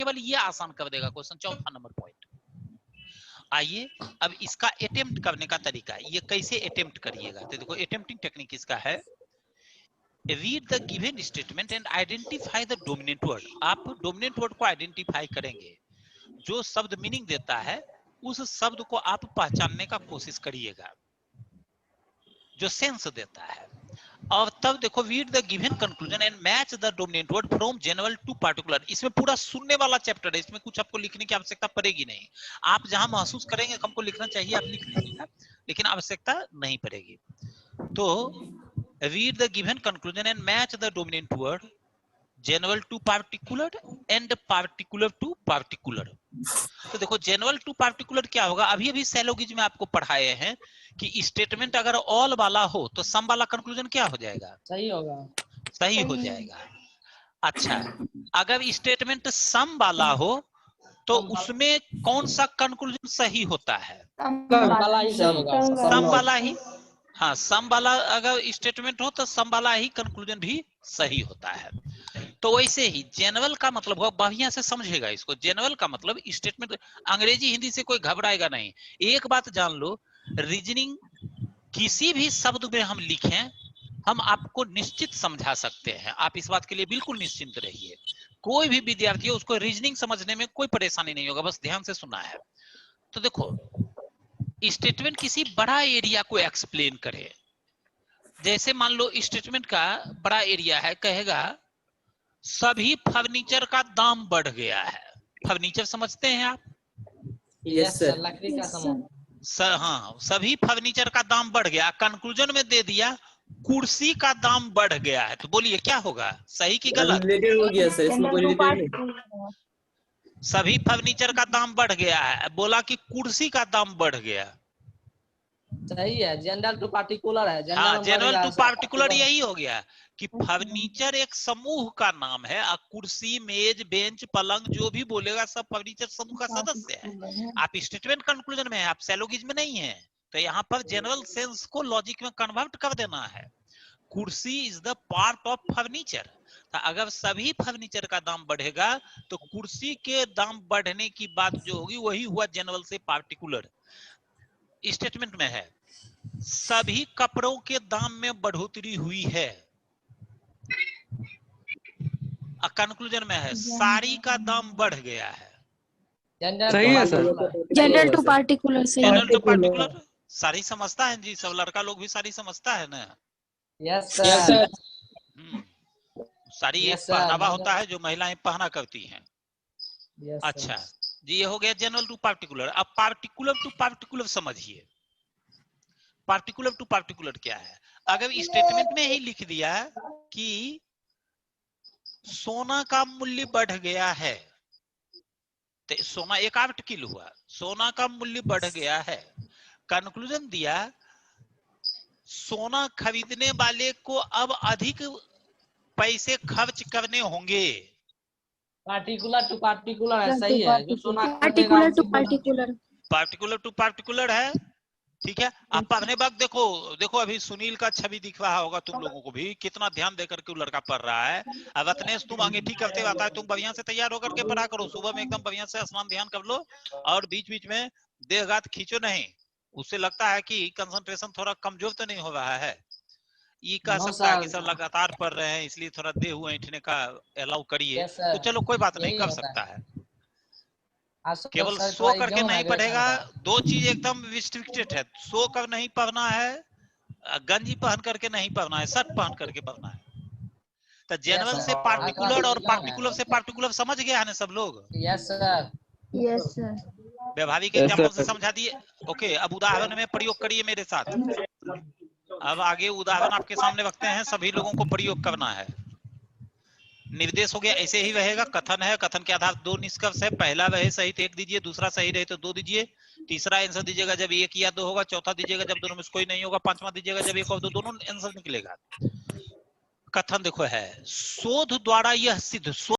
केवल ये आसान कर देगा क्वेश्चन। चौथा नंबर पॉइंट, आइए अब इसका अटेम्प्ट करने का तरीका, ये कैसे अटेम्प्ट करिएगा। तो देखो अटेम्प्टिंग टेक्निक इसका है, read the given statement and identify the dominant word. आप डोमिनेंट वर्ड को आइडेंटिफाई करेंगे, जो शब्द मीनिंग देता है उस शब्द को आप पहचानने का कोशिश करिएगा, जो सेंस देता है। और तब देखो read the given conclusion and match the dominant word from general to particular. इसमें पूरा सुनने वाला चैप्टर है, इसमें कुछ आपको लिखने की आवश्यकता पड़ेगी नहीं। आप जहां महसूस करेंगे हमको लिखना चाहिए आप लिख लीजिएगा, लेकिन आवश्यकता नहीं पड़ेगी। तो read the given conclusion and match the dominant word general to particular and particular to particular. तो देखो जनरल टू पार्टिकुलर क्या होगा, अभी अभी सैलोगिज में आपको पढ़ाए हैं कि स्टेटमेंट अगर ऑल वाला हो तो सम वाला कंक्लूजन क्या हो जाएगा, सही होगा, सही हो जाएगा। अच्छा, अगर स्टेटमेंट सम वाला हो तो उसमें कौन सा कंक्लूजन सही होता है, सम वाला ही। हाँ, सम वाला अगर स्टेटमेंट हो तो सम वाला ही कंक्लूजन भी सही होता है। तो वैसे ही जनरल का मतलब होगा, बढ़िया से समझेगा इसको, जनरल का मतलब स्टेटमेंट, अंग्रेजी हिंदी से कोई घबराएगा नहीं। एक बात जान लो, रीजनिंग किसी भी शब्द में हम लिखें हम आपको निश्चित समझा सकते हैं, आप इस बात के लिए बिल्कुल निश्चिंत रहिए। कोई भी विद्यार्थी हो उसको रीजनिंग समझने में कोई परेशानी नहीं होगा, बस ध्यान से सुनना है। तो देखो स्टेटमेंट किसी बड़ा एरिया को एक्सप्लेन करे, जैसे मान लो स्टेटमेंट का बड़ा एरिया है, कहेगा सभी फर्नीचर का दाम बढ़ गया है। फर्नीचर समझते हैं आप? यस सर, लकड़ी का सामान। हाँ, सभी फर्नीचर का दाम बढ़ गया, कंक्लूजन में दे दिया कुर्सी का दाम बढ़ गया है, तो बोलिए क्या होगा, सही की गलत? रिलेटेड हो गया सर, इसमें कोई रिलेटेड नहीं। सभी फर्नीचर का दाम बढ़ गया है, बोला कि कुर्सी का दाम बढ़ गया, सही है, जनरल टू पार्टिकुलर है। हाँ, जनरल टू पार्टिकुलर यही हो गया कि फर्नीचर एक समूह का नाम है, कुर्सी मेज बेंच पलंग जो भी बोलेगा सब फर्नीचर समूह का सदस्य है। आप स्टेटमेंट कंक्लूजन में है, आप सैलोगिज में नहीं है, तो यहाँ पर जनरल सेंस को लॉजिक में कन्वर्ट कर देना है। कुर्सी is the part of furniture, अगर सभी फर्नीचर का दाम बढ़ेगा तो कुर्सी के दाम बढ़ने की बात जो होगी वही हुआ जनरल से पार्टिकुलर। स्टेटमेंट में है सभी कपड़ों के दाम में बढ़ोतरी हुई है, कंक्लूजन में है साड़ी का दाम बढ़ गया है। सही है सर, जनरल टू पार्टिकुलर से। जनरल टू पार्टिकुलर सारी समझता है जी, सब लड़का लोग भी सारी समझता है ना? Yes sir. साड़ी एक पहनावा होता है जो महिलाएं पहना करती हैं। अच्छा जी, ये हो गया जनरल टू पार्टिकुलर। अब पार्टिकुलर टू पार्टिकुलर समझिए, पार्टिकुलर टू पार्टिकुलर क्या है। अगर स्टेटमेंट में ही लिख दिया कि सोना का मूल्य बढ़ गया है, तो सोना एक आर्टिकल हुआ, सोना का मूल्य बढ़ गया है। कंक्लूजन दिया सोना खरीदने वाले को अब अधिक पैसे खर्च करने होंगे। पार्टिकुलर टू पार्टिकुलर है, सही है, जो सोना particular to particular, particular to particular है, ठीक है। आप पढ़ने वक्त देखो, देखो अभी सुनील का छवि दिख रहा होगा तुम लोगों को भी, कितना ध्यान देकर के वो लड़का पढ़ रहा है। अब रत्नेश तुम अंगीठी करते रहता है, तुम बढ़िया से तैयार होकर के पढ़ा करो, सुबह में एकदम बढ़िया से स्नान ध्यान कर लो, और बीच बीच में देह घात खींचो नहीं, उससे लगता है कि कंसंट्रेशन थोड़ा कमजोर तो नहीं हो रहा है। ये कह सकता है कि सब लगातार पढ़ रहे हैं इसलिए थोड़ा देह हुआ ऐंठने का अलाउ करिए, तो चलो कोई बात नहीं, कर सकता है। केवल सो करके नहीं पढ़ेगा, दो चीज एकदम रिस्ट्रिक्टेड है, सो कर नहीं पढ़ना है, गंजी पहन करके नहीं पढ़ना है, शर्ट पहन करके पढ़ना है। तो जनरल से पार्टिकुलर और पार्टिकुलर से पार्टिकुलर समझ गया है ना सब लोग? यस सर, यस सर, व्यवहारिक एग्जाम्पल से समझा दिए। ओके, अब उदाहरण में प्रयोग करिए मेरे साथ। अब आगे उदाहरण आपके सामने रखते हैं, सभी लोगों को प्रयोग करना है। निर्देश हो गया, ऐसे ही रहेगा। कथन है, कथन के आधार दो निष्कर्ष है, पहला रहे सही तो एक दीजिए, दूसरा सही रहे तो दो दीजिए, तीसरा आंसर दीजिएगा जब एक या दो होगा, चौथा दीजिएगा जब दोनों में से कोई नहीं होगा, पांचवा दीजिएगा जब एक और दो, दोनों आंसर निकलेगा। कथन देखो है, शोध द्वारा यह सिद्ध,